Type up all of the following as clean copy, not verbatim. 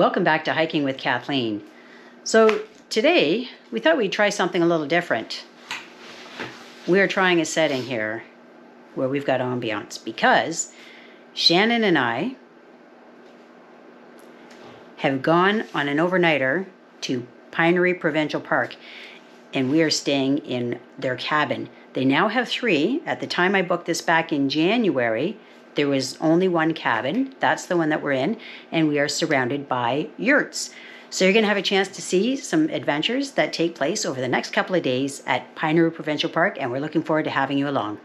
Welcome back to Hiking with Kathleen. So today we thought we'd try something a little different. We are trying a setting here where we've got ambiance because Shannon and I have gone on an overnighter to Pinery Provincial Park, and we are staying in their cabin. They now have 3. At the time I booked this back in January, there was only 1 cabin. That's the one that we're in, and we are surrounded by yurts. So you're going to have a chance to see some adventures that take place over the next couple of days at Pinery Provincial Park, and we're looking forward to having you along.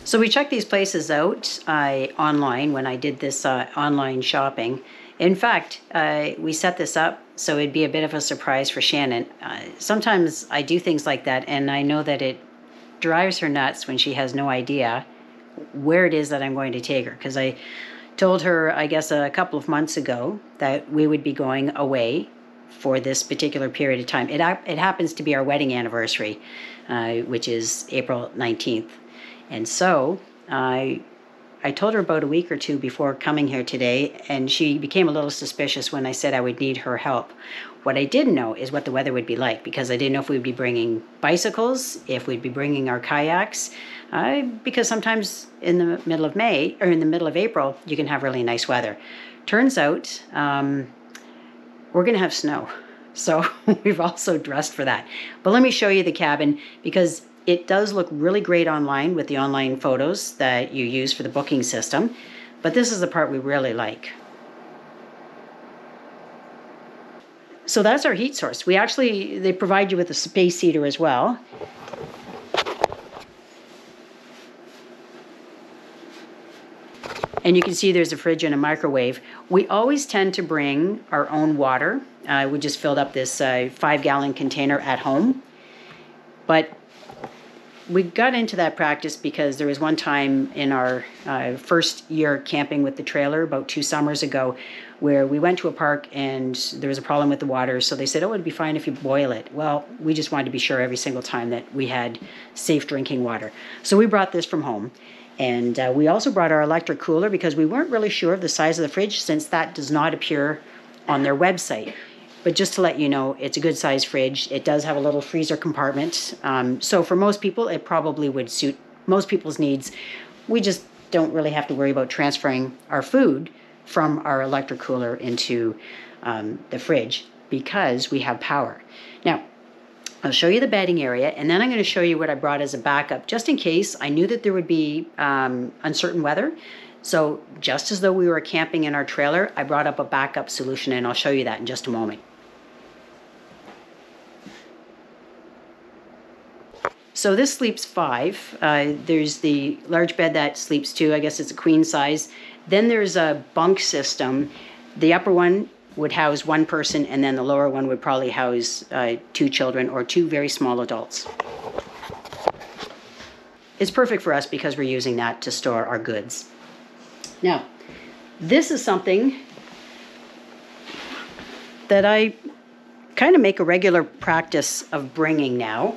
So we checked these places out online when I did this online shopping. In fact, we set this up so it'd be a bit of a surprise for Shannon. Sometimes I do things like that, and I know that it drives her nuts when she has no idea where it is that I'm going to take her. Because I told her, I guess, a couple of months ago that we would be going away for this particular period of time. It happens to be our wedding anniversary, which is April 19th. And so I told her about a week or 2 before coming here today, and she became a little suspicious when I said I would need her help. What I didn't know is what the weather would be like, because I didn't know if we'd be bringing bicycles, if we'd be bringing our kayaks, because sometimes in the middle of May, or in the middle of April, you can have really nice weather. Turns out we're going to have snow. So we've also dressed for that. But let me show you the cabin, because it does look really great online with the online photos that you use for the booking system, but this is the part we really like. So that's our heat source. They provide you with a space heater as well. And you can see there's a fridge and a microwave. We always tend to bring our own water. We just filled up this 5-gallon container at home. But we got into that practice because there was one time in our first year camping with the trailer about 2 summers ago where we went to a park and there was a problem with the water. So they said, oh, it'd be fine if you boil it. Well, we just wanted to be sure every single time that we had safe drinking water. So we brought this from home. And we also brought our electric cooler because we weren't really sure of the size of the fridge, since that does not appear on their website. But just to let you know, it's a good size fridge. It does have a little freezer compartment. So for most people, it probably would suit most people's needs. We just don't really have to worry about transferring our food from our electric cooler into the fridge because we have power. Now, I'll show you the bedding area, and then I'm going to show you what I brought as a backup, just in case I knew that there would be uncertain weather. So just as though we were camping in our trailer, I brought up a backup solution, and I'll show you that in just a moment. So this sleeps 5. There's the large bed that sleeps 2. I guess it's a queen size. Then there's a bunk system. The upper one would house 1 person, and then the lower one would probably house 2 children or 2 very small adults. It's perfect for us because we're using that to store our goods. Now, this is something that I kind of make a regular practice of bringing now.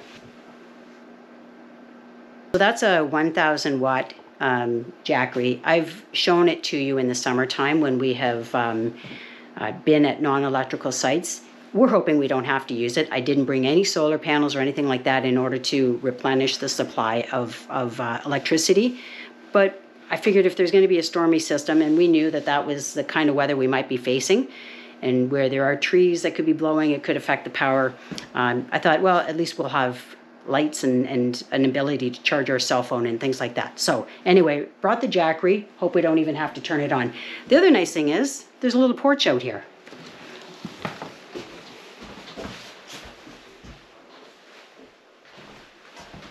So that's a 1,000 watt jackery. I've shown it to you in the summertime when we have been at non-electrical sites. We're hoping we don't have to use it. I didn't bring any solar panels or anything like that in order to replenish the supply of electricity. But I figured if there's going to be a stormy system, and we knew that that was the kind of weather we might be facing, and where there are trees that could be blowing, it could affect the power. I thought, well, at least we'll have lights and an ability to charge our cell phone and things like that. So anyway, brought the jackery. Hope we don't even have to turn it on. The other nice thing is there's a little porch out here.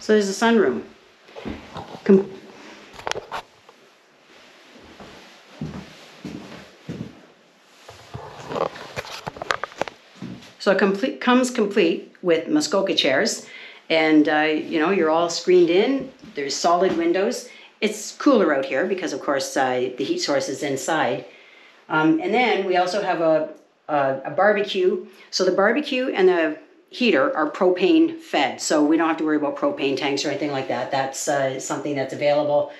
So there's a sunroom. Com So it comes complete with Muskoka chairs, and you know, you're all screened in. There's solid windows. It's cooler out here because, of course, the heat source is inside. And then we also have a barbecue. So the barbecue and the heater are propane fed, so we don't have to worry about propane tanks or anything like that. That's something that's available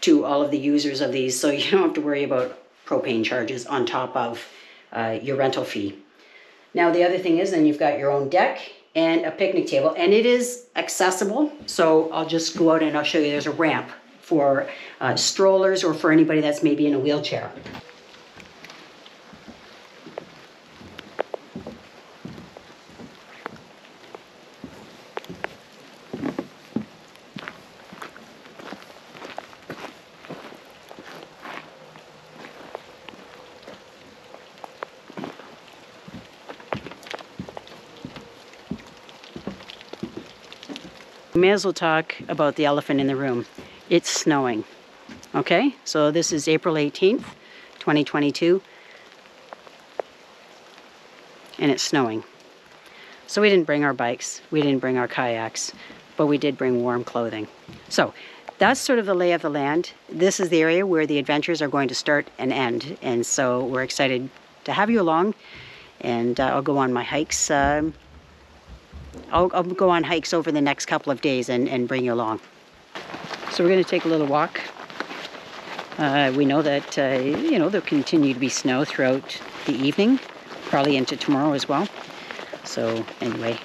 to all of the users of these, so you don't have to worry about propane charges on top of your rental fee. Now the other thing is, then you've got your own deck and a picnic table, and it is accessible. So I'll just go out and I'll show you. There's a ramp for strollers or for anybody that's maybe in a wheelchair. We may as well talk about the elephant in the room. It's snowing. Okay, so this is April 18th, 2022, and it's snowing. So we didn't bring our bikes, we didn't bring our kayaks, but we did bring warm clothing. So that's sort of the lay of the land. This is the area where the adventures are going to start and end, and so we're excited to have you along, and I'll go on my hikes. I'll go on hikes over the next couple of days and bring you along. So we're going to take a little walk. We know that, you know, there'll continue to be snow throughout the evening, probably into tomorrow as well. So anyway,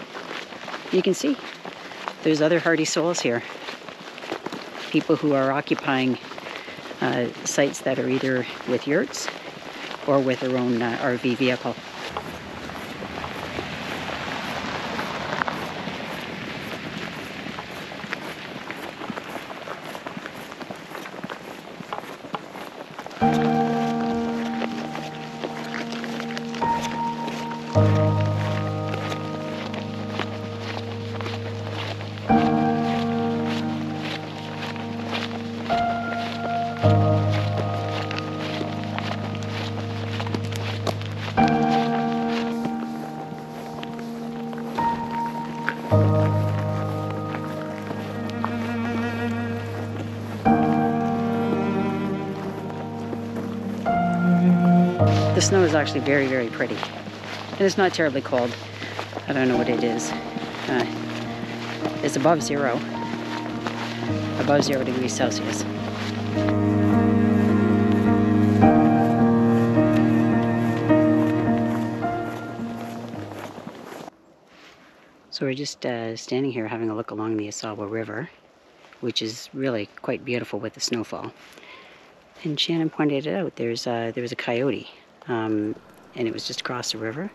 you can see there's other hardy souls here. People who are occupying sites that are either with yurts or with their own RV vehicle. The snow is actually very, very pretty. And it's not terribly cold. I don't know what it is. It's above 0 degrees Celsius. So we're just standing here having a look along the Osawa River, which is really quite beautiful with the snowfall. And Shannon pointed it out. There was a coyote. And it was just across the river.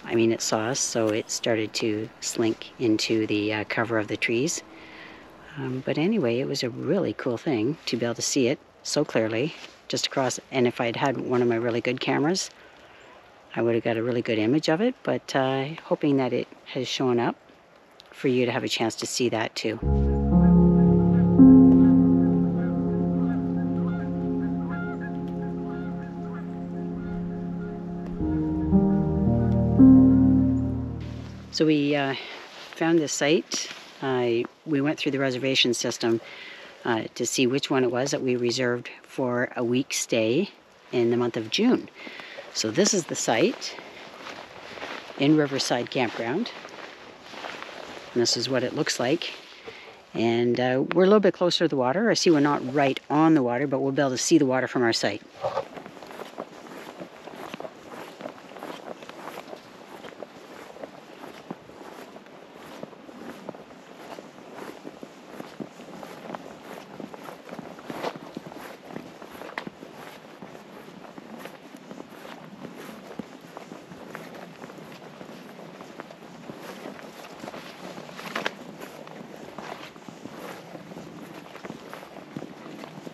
I mean, it saw us, so it started to slink into the cover of the trees. But anyway, it was a really cool thing to be able to see it so clearly just across. And if I'd had one of my really good cameras, I would have got a really good image of it. But hoping that it has shown up for you to have a chance to see that too. So we found this site. We went through the reservation system to see which one it was that we reserved for a week stay in the month of June. So this is the site in Riverside Campground. And this is what it looks like. And we're a little bit closer to the water. I see we're not right on the water, but we'll be able to see the water from our site.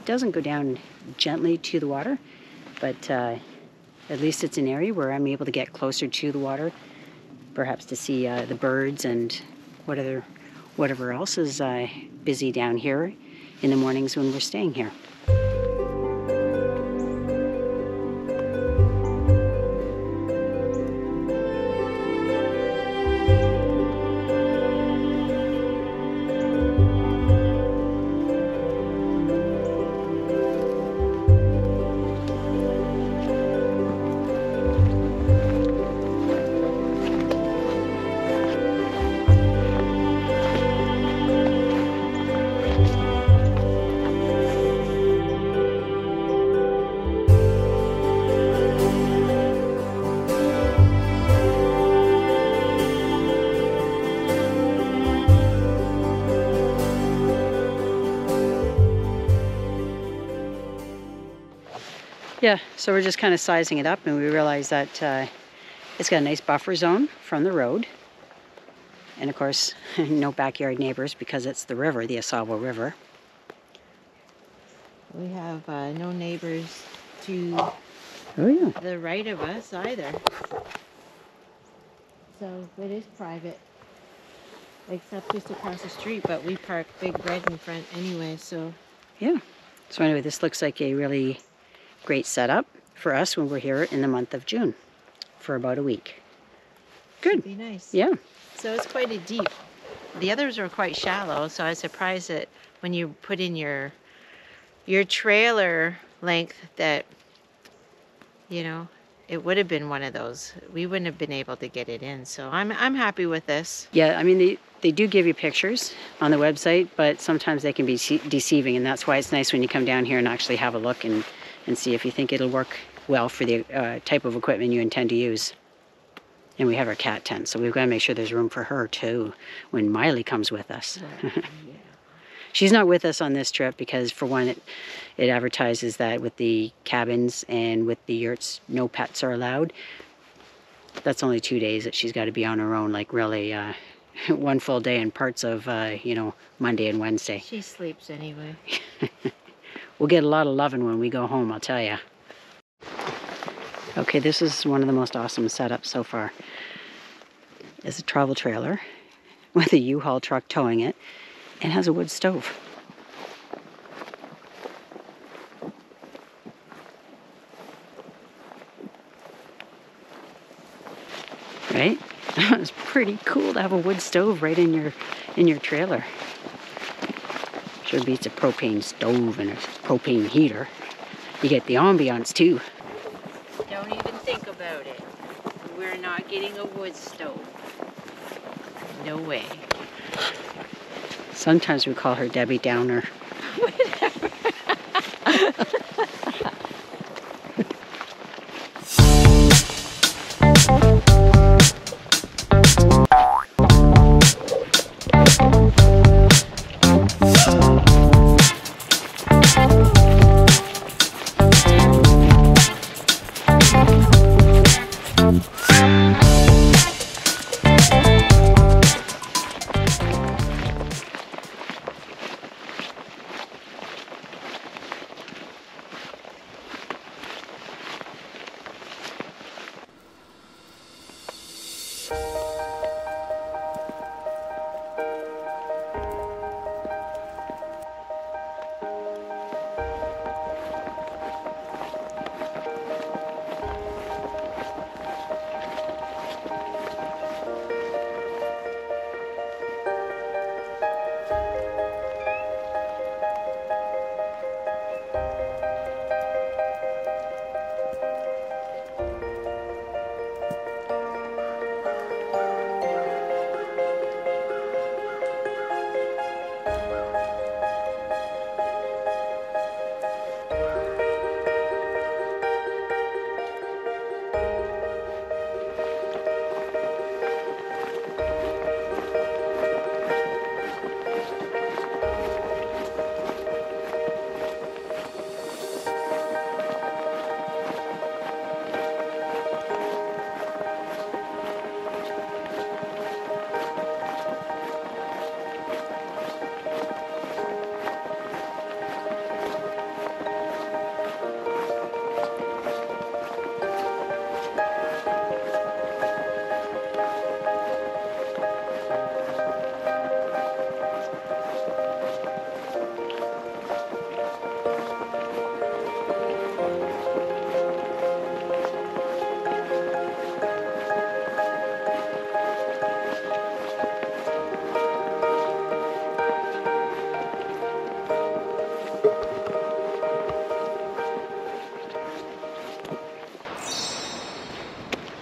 Doesn't go down gently to the water, but at least it's an area where I'm able to get closer to the water, perhaps to see the birds and what whatever else is busy down here in the mornings when we're staying here. Yeah, so we're just kind of sizing it up, and we realize that it's got a nice buffer zone from the road. And of course, no backyard neighbors because it's the river, the Assawa River. We have no neighbors to the right of us either. So it is private, except just across the street, but we park Big Red in front anyway, so. Yeah. So anyway, this looks like a really great setup for us when we're here in the month of June for about a week. Good. Be nice. Yeah. So it's quite a deep. The others were quite shallow, so I was surprised that when you put in your trailer length that, you know, it would have been one of those. We wouldn't have been able to get it in, so I'm happy with this. Yeah, I mean, they do give you pictures on the website, but sometimes they can be deceiving, and that's why it's nice when you come down here and actually have a look and see if you think it'll work well for the type of equipment you intend to use. And we have our cat tent, so we've got to make sure there's room for her too when Miley comes with us. Yeah. She's not with us on this trip because, for one, it advertises that with the cabins and with the yurts, no pets are allowed. That's only 2 days that she's got to be on her own, like really one full day and parts of, you know, Monday and Wednesday. She sleeps anyway. We'll get a lot of loving when we go home, I'll tell you. Okay, this is one of the most awesome setups so far. It's a travel trailer with a U-Haul truck towing it and has a wood stove. Right? It's pretty cool to have a wood stove right in your trailer. Sure beats a propane stove and a propane heater. You get the ambiance too. Don't even think about it. We're not getting a wood stove. No way. Sometimes we call her Debbie Downer. Whatever.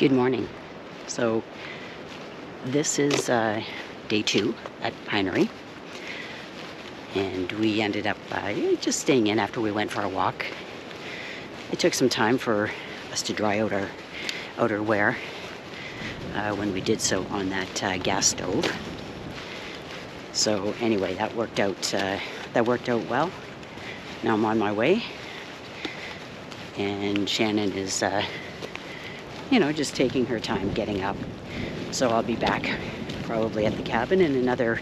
Good morning. So this is day 2 at Pinery, and we ended up just staying in after we went for a walk. It took some time for us to dry out our outerwear when we did so on that gas stove. So anyway, that worked out well. Now I'm on my way, and Shannon is just taking her time getting up. So I'll be back probably at the cabin in another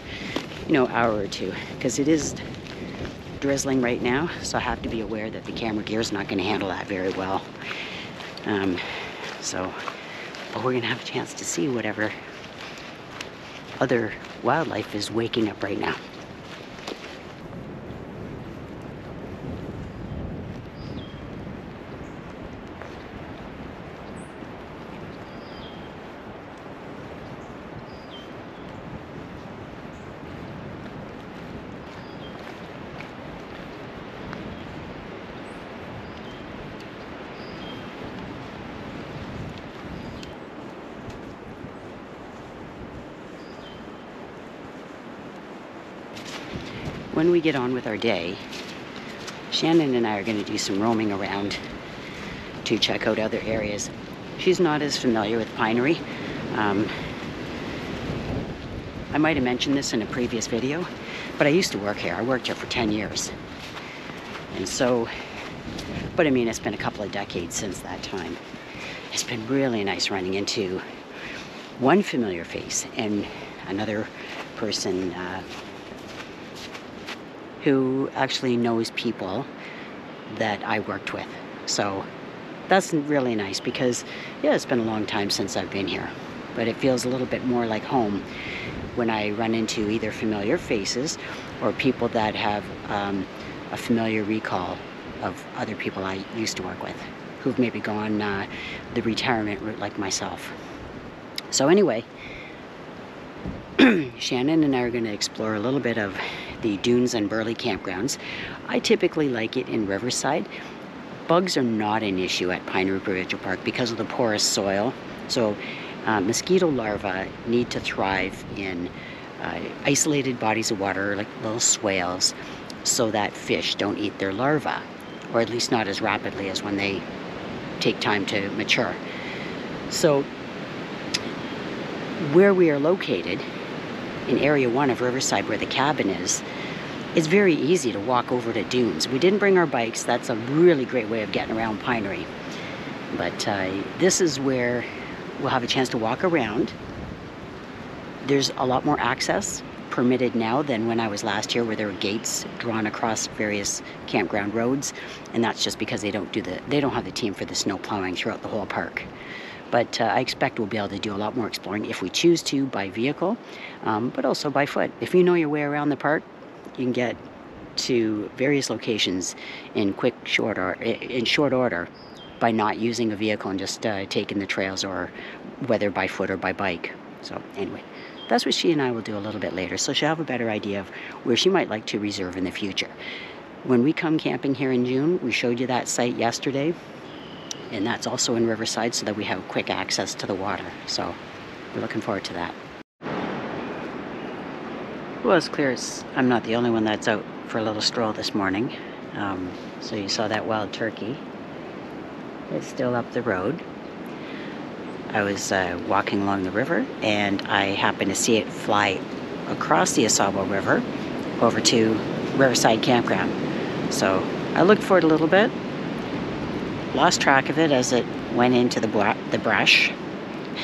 hour or two, because it is drizzling right now, so I have to be aware that the camera gear is not going to handle that very well. But we're going to have a chance to see whatever other wildlife is waking up right now. When we get on with our day, Shannon and I are going to do some roaming around to check out other areas. She's not as familiar with Pinery. I might have mentioned this in a previous video, but I used to work here. I worked here for 10 years. And so, but I mean, it's been a couple of decades since that time. It's been really nice running into one familiar face and another person who actually knows people that I worked with. So that's really nice, because yeah, it's been a long time since I've been here, but it feels a little bit more like home when I run into either familiar faces or people that have a familiar recall of other people I used to work with who've maybe gone the retirement route like myself. So anyway, Shannon and I are going to explore a little bit of the Dunes and Burley campgrounds. I typically like it in Riverside. Bugs are not an issue at Pinery Provincial Park because of the porous soil. So mosquito larvae need to thrive in isolated bodies of water, like little swales, so that fish don't eat their larvae, or at least not as rapidly as when they take time to mature. So where we are located, in Area 1 of Riverside, where the cabin is, it's very easy to walk over to Dunes. We didn't bring our bikes. That's a really great way of getting around Pinery. But this is where we'll have a chance to walk around. There's a lot more access permitted now than when I was last year, where there were gates drawn across various campground roads, and that's just because they don't have the team for the snow plowing throughout the whole park. But I expect we'll be able to do a lot more exploring if we choose to by vehicle, but also by foot. If you know your way around the park, you can get to various locations in short order by not using a vehicle and just taking the trails, or whether by foot or by bike. So anyway, that's what she and I will do a little bit later, so she'll have a better idea of where she might like to reserve in the future. When we come camping here in June, we showed you that site yesterday, and that's also in Riverside, so that we have quick access to the water. So we're looking forward to that. Well, it's clear I'm not the only one that's out for a little stroll this morning. So you saw that wild turkey. It's still up the road. I was walking along the river, and I happened to see it fly across the Asabo River over to Riverside Campground. So I looked for it a little bit, lost track of it as it went into the brush,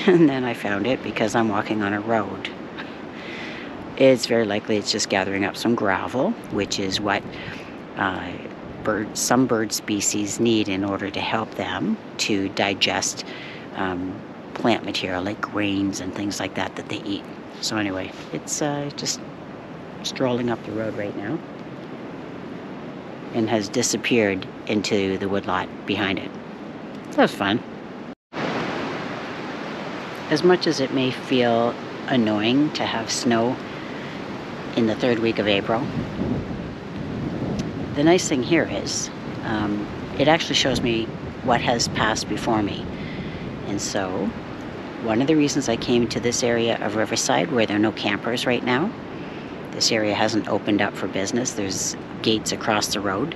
and then I found it because I'm walking on a road. It's very likely it's just gathering up some gravel, which is what some bird species need in order to help them to digest plant material like grains and things like that they eat. So anyway, it's just strolling up the road right now and has disappeared into the woodlot behind it. That was fun. As much as it may feel annoying to have snow in the third week of April, the nice thing here is it actually shows me what has passed before me. And so one of the reasons I came to this area of Riverside, where there are no campers right now. This area hasn't opened up for business. There's gates across the road.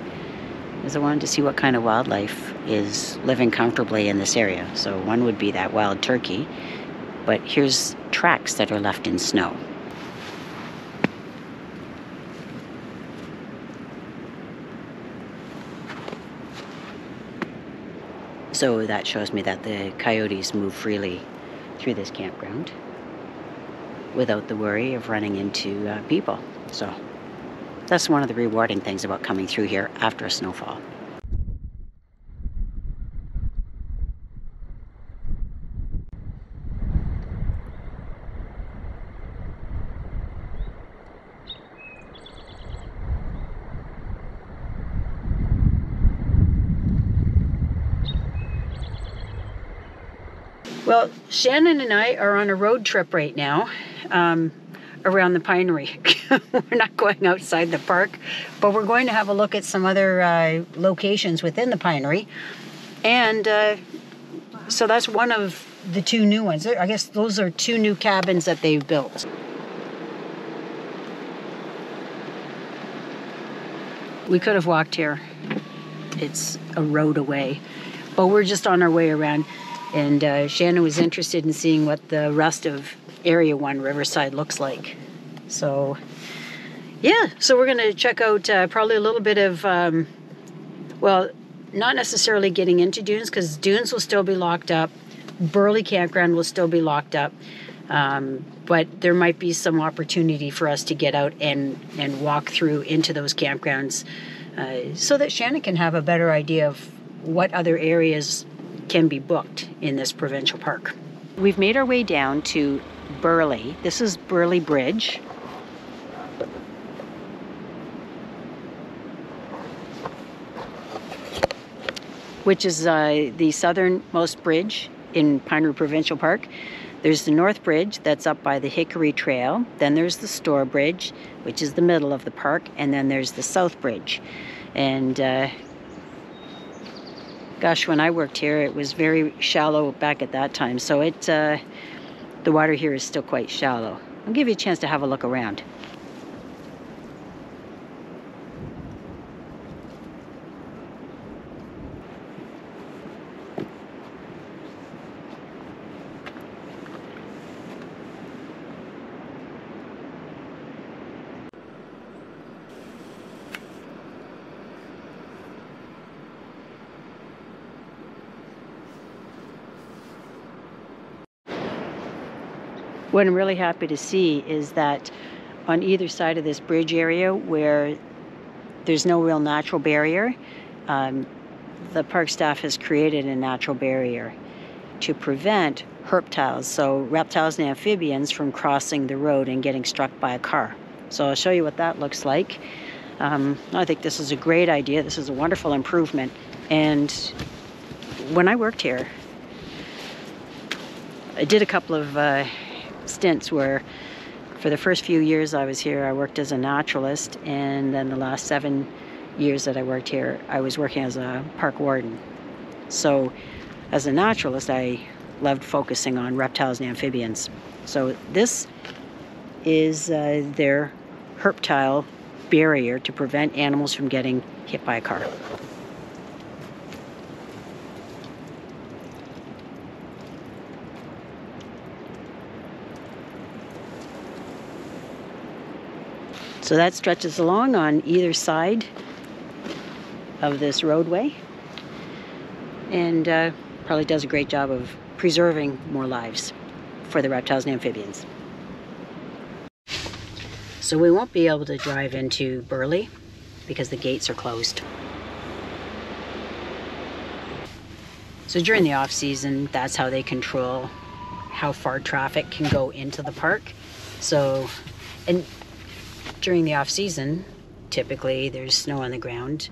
Because I wanted to see what kind of wildlife is living comfortably in this area. So one would be that wild turkey, but here's tracks that are left in snow. So that shows me that the coyotes move freely through this campground without the worry of running into people. So that's one of the rewarding things about coming through here after a snowfall. Well, Shannon and I are on a road trip right now around the Pinery. We're not going outside the park, but we're going to have a look at some other locations within the Pinery. And so that's one of the two new ones. I guess those are two new cabins that they've built. We could have walked here. It's a road away, but we're just on our way around. And Shannon was interested in seeing what the rest of Area 1 Riverside looks like. So, yeah, so we're going to check out probably a little bit of, well, not necessarily getting into Dunes, because Dunes will still be locked up. Burley Campground will still be locked up. But there might be some opportunity for us to get out and walk through into those campgrounds so that Shannon can have a better idea of what other areas can be booked in this provincial park. We've made our way down to Burley. This is Burley Bridge. Which is the southernmost bridge in Pinery Provincial Park. There's the North Bridge that's up by the Hickory Trail. Then there's the Store Bridge, which is the middle of the park. And then there's the South Bridge. And gosh, when I worked here, it was very shallow back at that time. So the water here is still quite shallow. I'll give you a chance to have a look around. What I'm really happy to see is that on either side of this bridge area where there's no real natural barrier, the park staff has created a natural barrier to prevent herptiles, so reptiles and amphibians, from crossing the road and getting struck by a car. So I'll show you what that looks like. I think this is a great idea. This is a wonderful improvement. And when I worked here, I did a couple of stints where for the first few years I was here, I worked as a naturalist, and then the last 7 years that I worked here, I was working as a park warden. So as a naturalist, I loved focusing on reptiles and amphibians. So this is their herptile barrier to prevent animals from getting hit by a car. So that stretches along on either side of this roadway, and probably does a great job of preserving more lives for the reptiles and amphibians. So we won't be able to drive into Burley because the gates are closed. So during the off season, that's how they control how far traffic can go into the park. So, and during the off season, typically there's snow on the ground.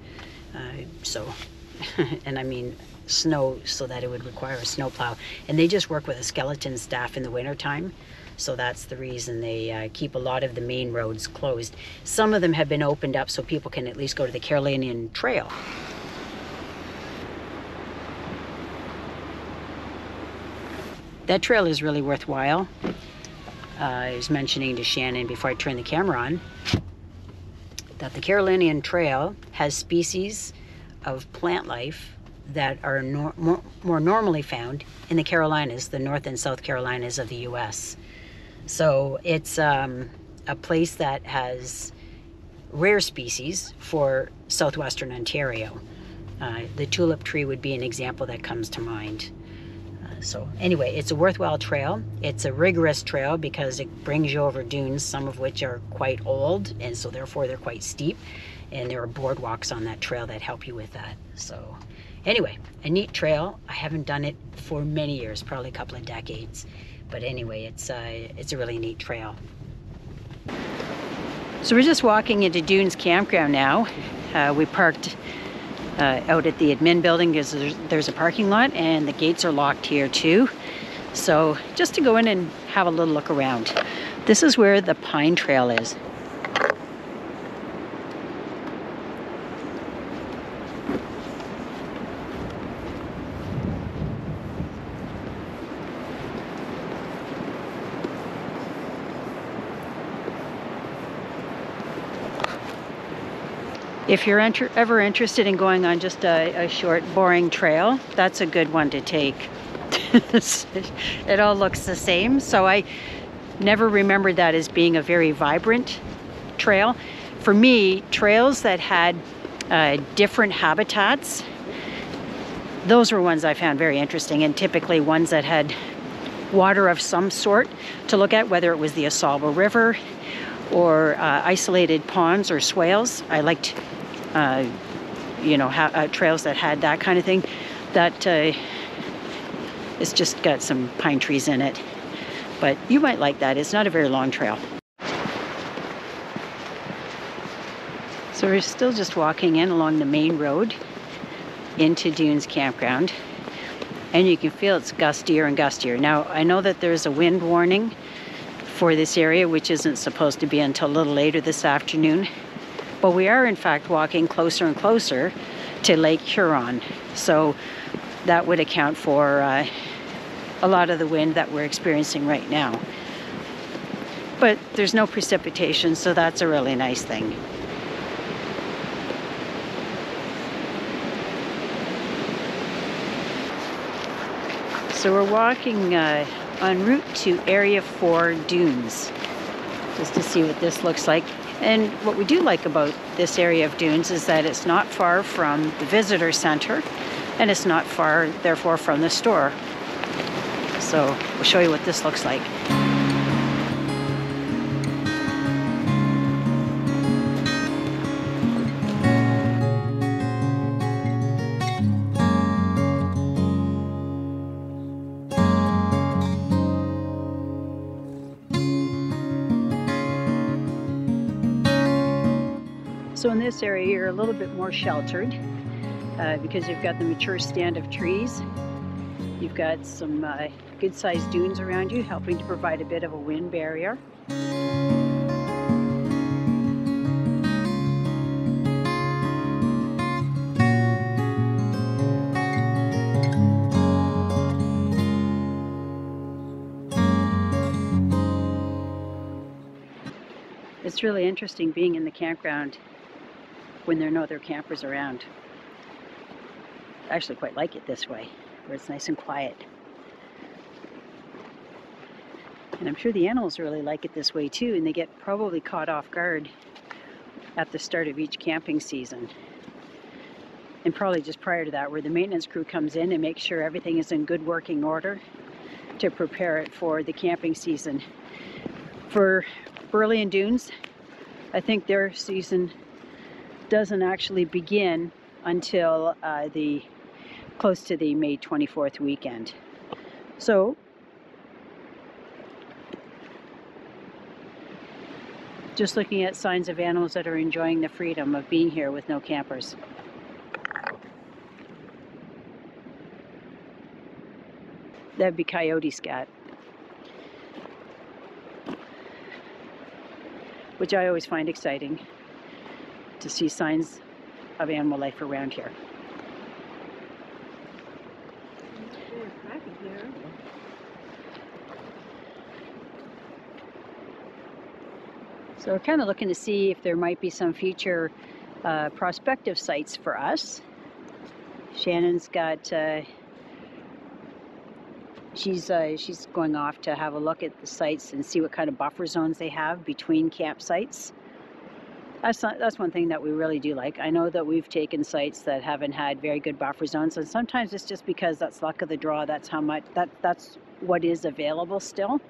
And I mean snow so that it would require a snowplow. And they just work with a skeleton staff in the wintertime. So that's the reason they keep a lot of the main roads closed. Some of them have been opened up so people can at least go to the Carolinian Trail. that trail is really worthwhile. I was mentioning to Shannon before I turned the camera on that the Carolinian Trail has species of plant life that are more normally found in the Carolinas, the North and South Carolinas of the US. So it's a place that has rare species for southwestern Ontario. The tulip tree would be an example that comes to mind. So anyway, it's a worthwhile trail. It's a rigorous trail because it brings you over dunes, some of which are quite old, and so therefore they're quite steep. And there are boardwalks on that trail that help you with that. So anyway, a neat trail. I haven't done it for many years, probably a couple of decades. But anyway, it's a really neat trail. So we're just walking into Dunes Campground now. We parked out at the admin building because there's a parking lot, and the gates are locked here too. So just to go in and have a little look around. This is where the Pine Trail is. If you're ever interested in going on just a short, boring trail, that's a good one to take. It all looks the same, so I never remembered that as being a very vibrant trail. For me, trails that had different habitats, those were ones I found very interesting, and typically ones that had water of some sort to look at, whether it was the Osalba River or isolated ponds or swales. I liked trails that had that kind of thing. That it's just got some pine trees in it, but you might like that. It's not a very long trail. So we're still just walking in along the main road into Dunes Campground, and you can feel it's gustier and gustier. Now I know that there's a wind warning for this area, which isn't supposed to be until a little later this afternoon. But we are in fact walking closer and closer to Lake Huron. So that would account for a lot of the wind that we're experiencing right now. But there's no precipitation, so that's a really nice thing. So we're walking en route to Area 4 Dunes, just to see what this looks like. And what we do like about this area of dunes is that it's not far from the visitor center, and it's not far, therefore, from the store. So we'll show you what this looks like. So in this area, you're a little bit more sheltered because you've got the mature stand of trees. You've got some good-sized dunes around you, helping to provide a bit of a wind barrier. It's really interesting being in the campground when there are no other campers around. I actually quite like it this way, where it's nice and quiet. And I'm sure the animals really like it this way too, and they get probably caught off guard at the start of each camping season. And probably just prior to that, where the maintenance crew comes in and makes sure everything is in good working order to prepare it for the camping season. For Burley and Dunes, I think their season doesn't actually begin until close to the May 24th weekend. So just looking at signs of animals that are enjoying the freedom of being here with no campers. That'd be Coyote Cat, which I always find exciting to see signs of animal life around here. So we're kind of looking to see if there might be some future prospective sites for us. Shannon's got, she's going off to have a look at the sites and see what kind of buffer zones they have between campsites. That's one thing that we really do like. I know that we've taken sites that haven't had very good buffer zones, and sometimes it's just because that's luck of the draw. That's how much, that's what is available still.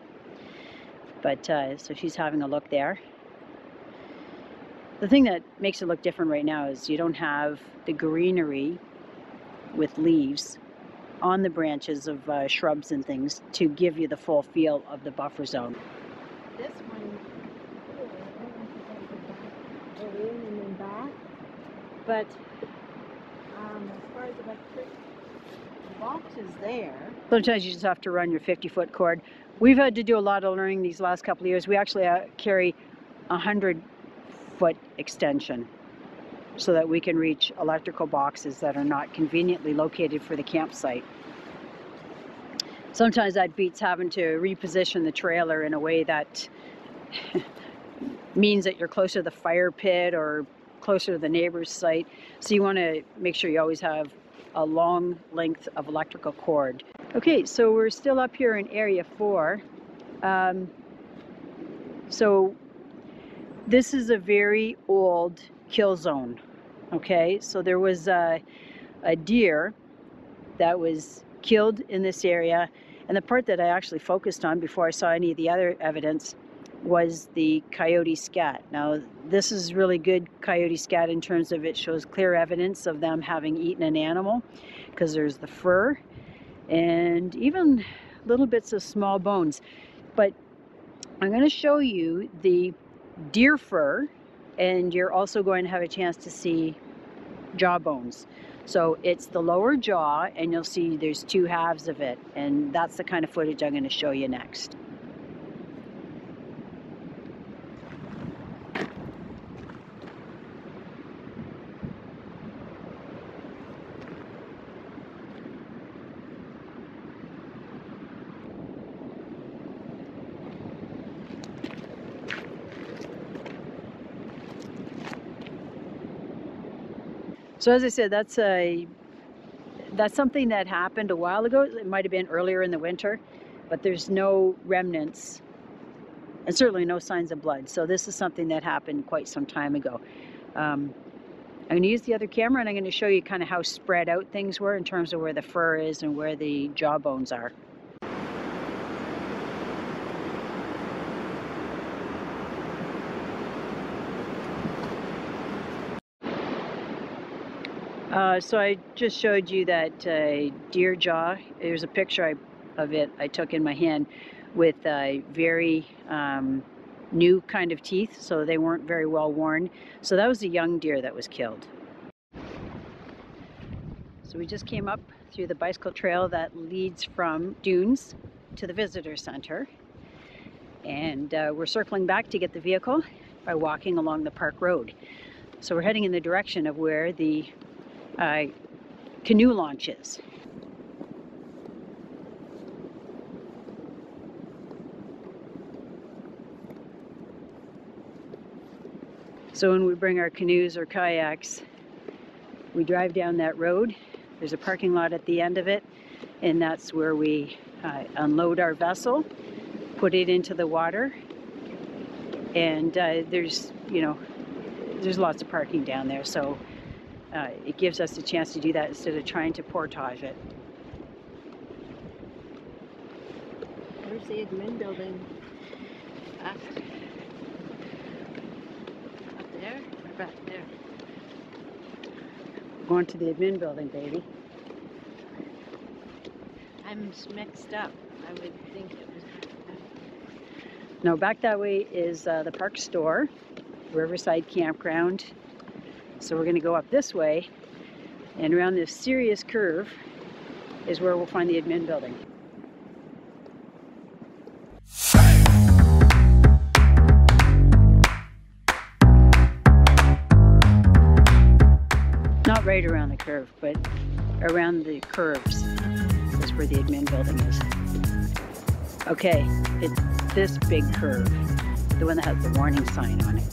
But so she's having a look there. The thing that makes it look different right now is you don't have the greenery with leaves on the branches of shrubs and things to give you the full feel of the buffer zone. This one, and then back, but as far as electric, the box is there. Sometimes you just have to run your 50-foot cord. We've had to do a lot of learning these last couple of years. We actually carry 100-foot extension so that we can reach electrical boxes that are not conveniently located for the campsite. Sometimes that beats having to reposition the trailer in a way that means that you're closer to the fire pit or closer to the neighbor's site. So you want to make sure you always have a long length of electrical cord. Okay, so we're still up here in Area 4. So this is a very old kill zone. Okay, so there was a deer that was killed in this area, and the part that I actually focused on before I saw any of the other evidence was the coyote scat. Now this is really good coyote scat in terms of it shows clear evidence of them having eaten an animal, because there's the fur and even little bits of small bones. But I'm going to show you the deer fur, and you're also going to have a chance to see jaw bones. So it's the lower jaw, and you'll see there's two halves of it, and that's the kind of footage I'm going to show you next. So as I said, that's something that happened a while ago. It might have been earlier in the winter, but there's no remnants and certainly no signs of blood. So this is something that happened quite some time ago. I'm going to use the other camera, and I'm going to show you kind of how spread out things were in terms of where the fur is and where the jaw bones are. So I just showed you that deer jaw. There's a picture of it I took in my hand with very new kind of teeth, so they weren't very well worn. So that was a young deer that was killed. So we just came up through the bicycle trail that leads from Dunes to the visitor center, and we're circling back to get the vehicle by walking along the park road. So we're heading in the direction of where the canoe launch is. So when we bring our canoes or kayaks, we drive down that road. There's a parking lot at the end of it, and that's where we unload our vessel, put it into the water, and there's lots of parking down there, so it gives us a chance to do that instead of trying to portage it. Where's the admin building? Up there or back there? Going to the admin building, baby. I'm mixed up. I would think it was back there. No, back that way is the park store, Riverside Campground. So we're going to go up this way, and around this serious curve is where we'll find the admin building. Not right around the curve, but around the curves is where the admin building is. Okay, it's this big curve. the one that has the warning sign on it.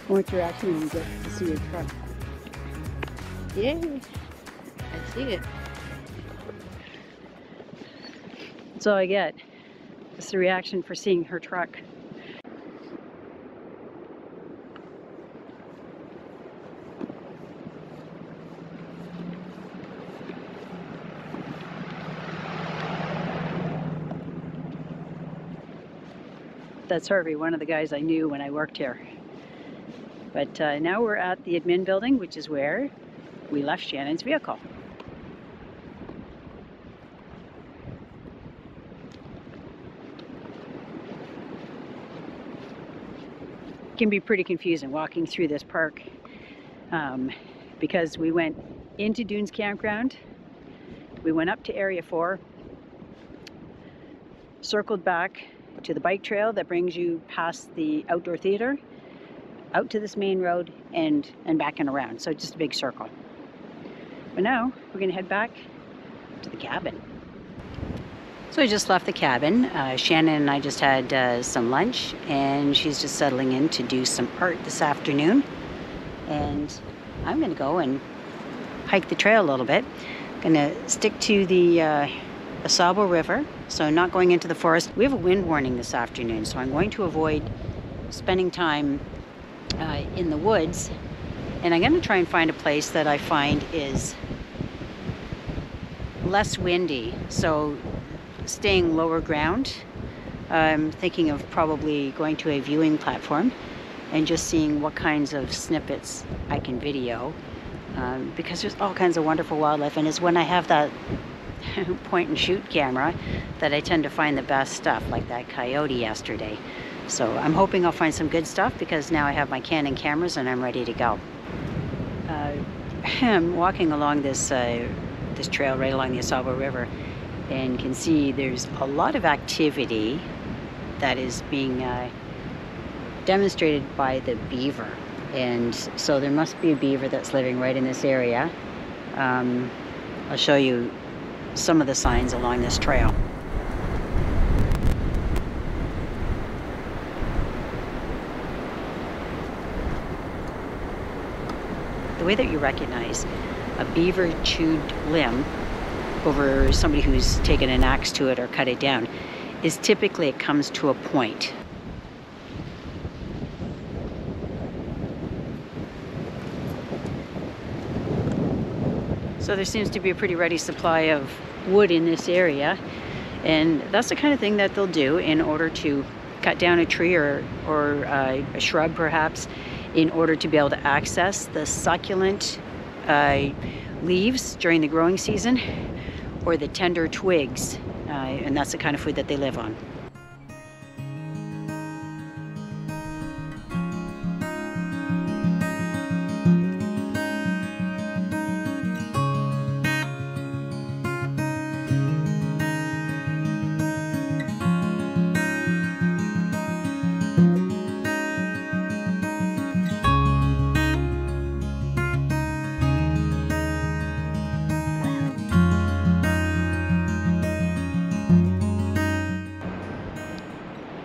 What's your reaction when you get to see your truck? Yay! I see it. That's all I get. It's the reaction for seeing her truck. That's Harvey, one of the guys I knew when I worked here. But now we're at the admin building, which is where we left Shannon's vehicle. It can be pretty confusing walking through this park because we went into Dunes Campground, we went up to Area 4, circled back to the bike trail that brings you past the outdoor theater, out to this main road and back and around. So just a big circle. But now we're gonna head back to the cabin. So I just left the cabin. Shannon and I just had some lunch, and she's just settling in to do some art this afternoon. And I'm gonna go and hike the trail a little bit. Gonna stick to the Asabo River, so not going into the forest. We have a wind warning this afternoon, so I'm going to avoid spending time in the woods, and I'm going to try and find a place that I find is less windy, so staying lower ground. I'm thinking of probably going to a viewing platform and just seeing what kinds of snippets I can video, because there's all kinds of wonderful wildlife, and it's when I have that point and shoot camera that I tend to find the best stuff, like that coyote yesterday. So I'm hoping I'll find some good stuff because now I have my Canon cameras and I'm ready to go. I'm walking along this this trail right along the Asabo River, and can see there's a lot of activity that is being demonstrated by the beaver. And so there must be a beaver that's living right in this area. I'll show you some of the signs along this trail. The way that you recognize a beaver chewed limb over somebody who's taken an axe to it or cut it down is typically it comes to a point. So there seems to be a pretty ready supply of wood in this area, and that's the kind of thing that they'll do in order to cut down a tree or a shrub perhaps, in order to be able to access the succulent leaves during the growing season, or the tender twigs, and that's the kind of food that they live on.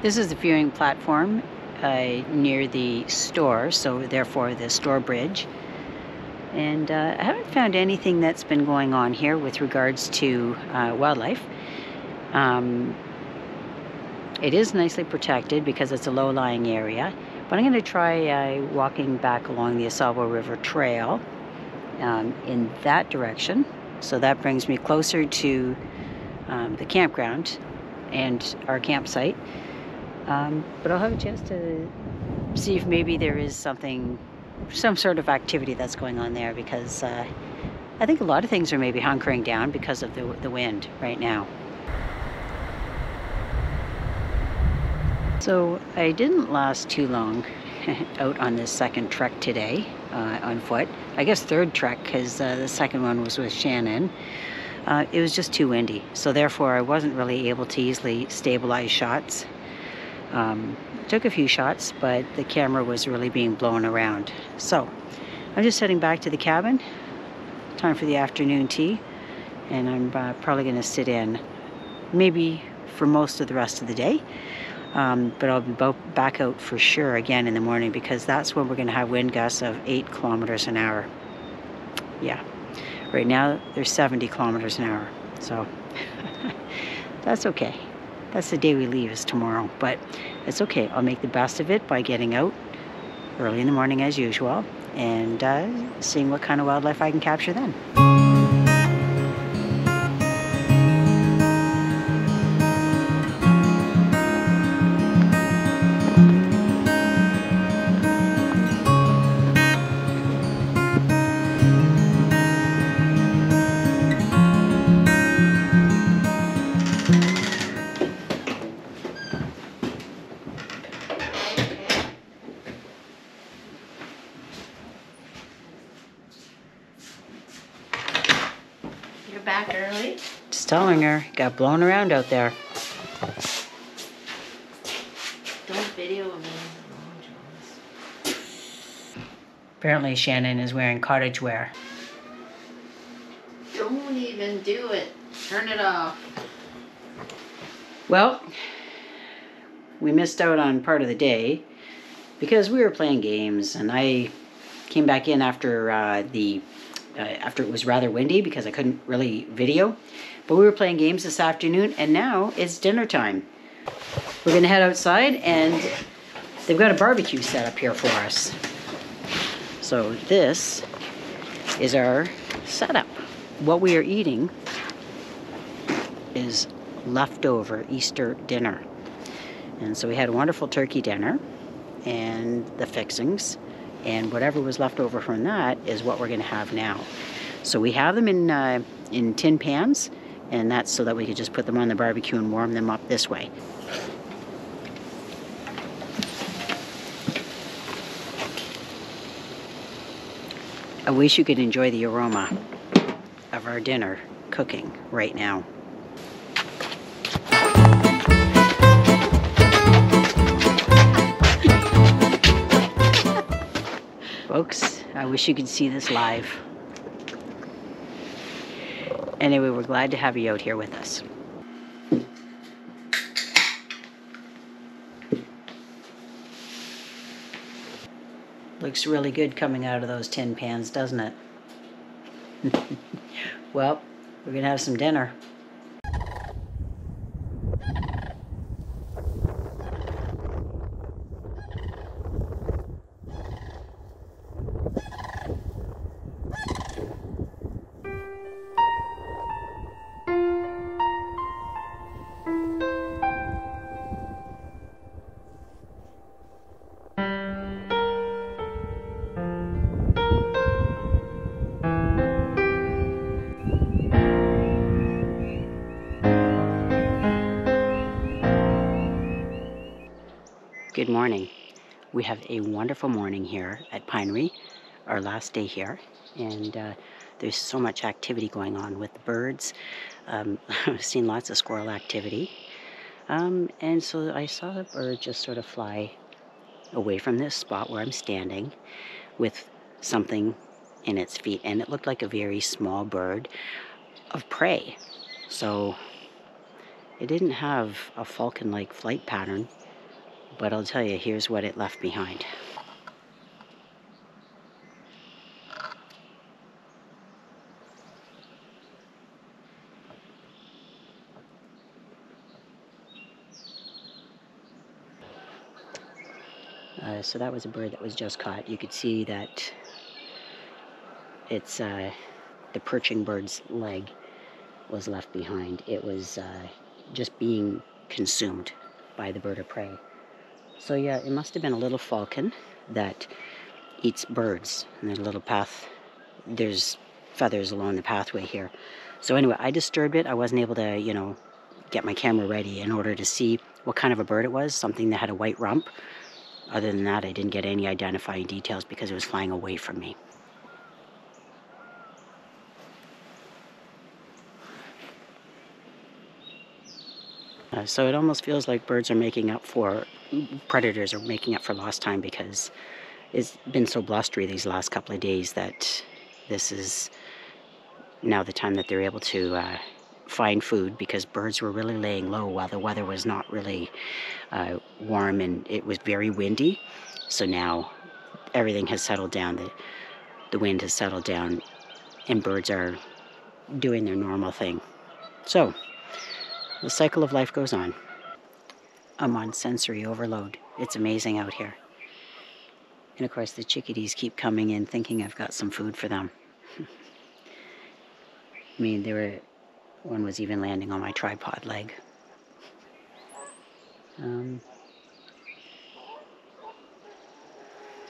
This is the viewing platform near the store, so therefore the store bridge. And I haven't found anything that's been going on here with regards to wildlife. It is nicely protected because it's a low-lying area, but I'm going to try walking back along the Asabo River Trail in that direction. So that brings me closer to the campground and our campsite. But I'll have a chance to see if maybe there is some sort of activity that's going on there, because I think a lot of things are maybe hunkering down because of the wind right now. So I didn't last too long out on this second trek today on foot. I guess third trek, because the second one was with Shannon. it was just too windy. So therefore I wasn't really able to easily stabilize shots. Took a few shots, but the camera was really being blown around. So I'm just heading back to the cabin. Time for the afternoon tea. And I'm probably going to sit in maybe for most of the rest of the day. But I'll be back out for sure again in the morning, because that's when we're going to have wind gusts of 8 kilometers an hour. Yeah. Right now, they're 70 kilometers an hour. So that's okay. That's the day we leave, is tomorrow. But it's okay. I'll make the best of it by getting out early in the morning as usual and seeing what kind of wildlife I can capture then. Back early. Just telling her, got blown around out there. Don't video me. Apparently Shannon is wearing cottage wear. Don't even do it. Turn it off. Well, we missed out on part of the day because we were playing games, and I came back in after after it was rather windy because I couldn't really video. But we were playing games this afternoon, and now it's dinner time. We're gonna head outside, and they've got a barbecue set up here for us. So this is our setup. What we are eating is leftover Easter dinner. And so we had a wonderful turkey dinner and the fixings, and whatever was left over from that is what we're going to have now. So we have them in tin pans, and that's so that we could just put them on the barbecue and warm them up this way. I wish you could enjoy the aroma of our dinner cooking right now. Folks, I wish you could see this live. Anyway, we're glad to have you out here with us. Looks really good coming out of those tin pans, doesn't it? Well, we're gonna have some dinner. Good morning. We have a wonderful morning here at Pinery, our last day here, and there's so much activity going on with the birds. I've seen lots of squirrel activity, and so I saw a bird just sort of fly away from this spot where I'm standing with something in its feet, and it looked like a very small bird of prey. So it didn't have a falcon-like flight pattern, but I'll tell you, here's what it left behind. So that was a bird that was just caught. You could see that it's the perching bird's leg was left behind. It was just being consumed by the bird of prey. So yeah, it must have been a little falcon that eats birds. And there's a little path. There's feathers along the pathway here. So anyway, I disturbed it. I wasn't able to, you know, get my camera ready in order to see what kind of a bird it was. Something that had a white rump. Other than that, I didn't get any identifying details because it was flying away from me. So it almost feels like birds are making up for, predators are making up for lost time, because it's been so blustery these last couple of days that this is now the time that they're able to find food, because birds were really laying low while the weather was not really warm and it was very windy. So now everything has settled down, the wind has settled down, and birds are doing their normal thing. So the cycle of life goes on. I'm on sensory overload. It's amazing out here. And of course the chickadees keep coming in thinking I've got some food for them. I mean, one was even landing on my tripod leg.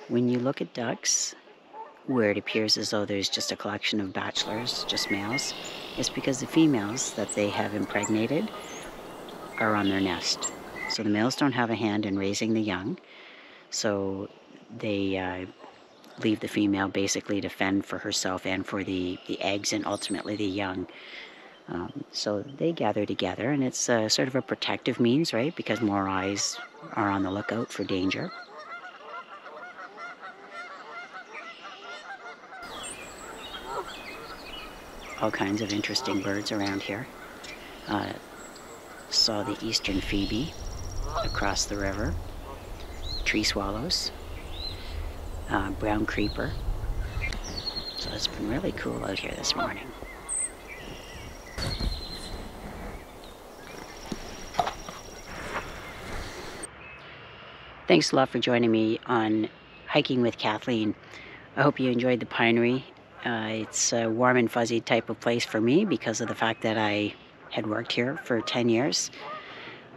When you look at ducks, where it appears as though there's just a collection of bachelors, just males, it's because the females that they have impregnated are on their nest. So the males don't have a hand in raising the young, so they leave the female basically to fend for herself and for the eggs and ultimately the young. So they gather together, and it's sort of a protective means, right? Because more eyes are on the lookout for danger. All kinds of interesting birds around here. Saw the eastern Phoebe across the river, tree swallows, brown creeper. So it's been really cool out here this morning. Thanks a lot for joining me on Hiking with Kathleen. I hope you enjoyed the Pinery. It's a warm and fuzzy type of place for me because of the fact that I had worked here for 10 years.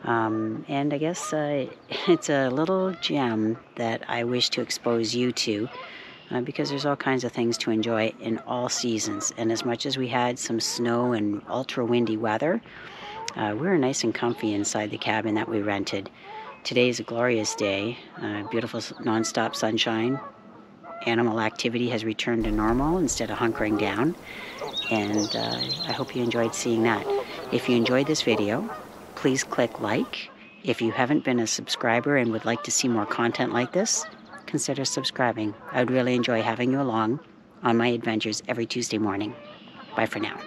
And I guess it's a little gem that I wish to expose you to, because there's all kinds of things to enjoy in all seasons. And as much as we had some snow and ultra windy weather, we were nice and comfy inside the cabin that we rented. Today is a glorious day, beautiful nonstop sunshine. Animal activity has returned to normal instead of hunkering down, and I hope you enjoyed seeing that. If you enjoyed this video, please click like. If you haven't been a subscriber and would like to see more content like this, consider subscribing. I would really enjoy having you along on my adventures every Tuesday morning. Bye for now.